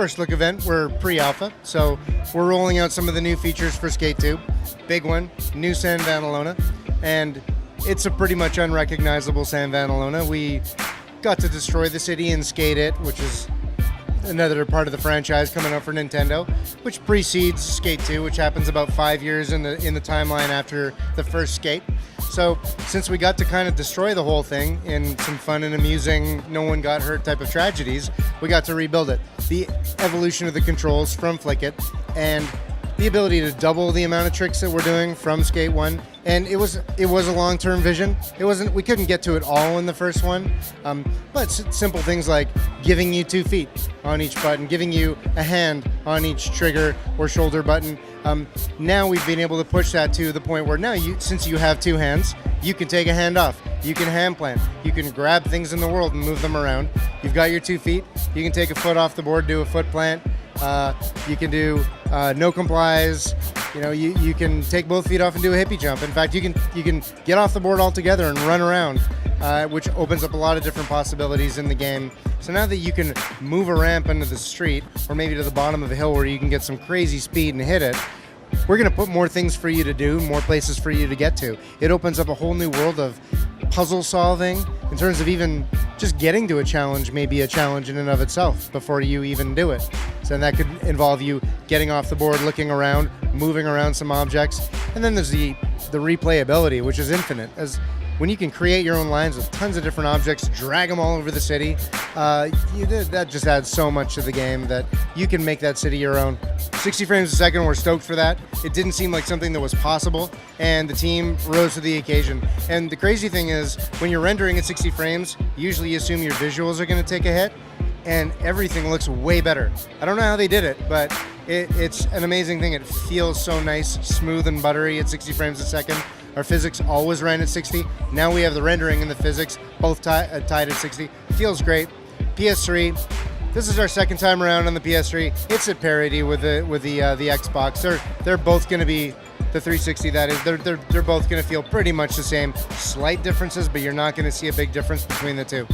first look event. We're pre-alpha, so we're rolling out some of the new features for Skate 2. Big one, new San Vanalona, and it's a pretty much unrecognizable San Vanalona. We got to destroy the city and Skate It, which is another part of the franchise coming out for Nintendo, which precedes Skate 2, which happens about 5 years in the timeline after the first Skate. So since we got to kind of destroy the whole thing in some fun and amusing, no one got hurt type of tragedies, we got to rebuild it. The evolution of the controls from Flick-It and the ability to double the amount of tricks that we're doing from Skate 1. And it was a long-term vision. We couldn't get to it all in the first one, but simple things like giving you 2 feet on each button, giving you a hand on each trigger or shoulder button. Now we've been able to push that to the point where now since you have 2 hands, you can take a hand off, you can hand plant, you can grab things in the world and move them around. You've got your 2 feet, you can take a foot off the board, do a foot plant. You can do no complies. You can take both feet off and do a hippie jump. In fact, you can get off the board altogether and run around, which opens up a lot of different possibilities in the game. So now that you can move a ramp into the street, or maybe to the bottom of a hill where you can get some crazy speed and hit it, we're going to put more things for you to do, more places for you to get to. It opens up a whole new world of puzzle solving in terms of even just getting to a challenge may be a challenge in and of itself before you even do it. So that could involve you getting off the board, looking around, moving around some objects. And then there's the replayability, which is infinite. As when you can create your own lines with tons of different objects, drag them all over the city, that just adds so much to the game that you can make that city your own. 60 frames a second, we're stoked for that. It didn't seem like something that was possible, and the team rose to the occasion. And the crazy thing is, when you're rendering at 60 frames, usually you assume your visuals are going to take a hit, and everything looks way better. I don't know how they did it, but it's an amazing thing. It feels so nice, smooth and buttery at 60 frames a second. Our physics always ran at 60. Now we have the rendering and the physics both tied at 60. Feels great. PS3. This is our second time around on the PS3. It's at parity with the Xbox. They're both going to be the 360. That is, they're both going to feel pretty much the same. Slight differences, but you're not going to see a big difference between the two.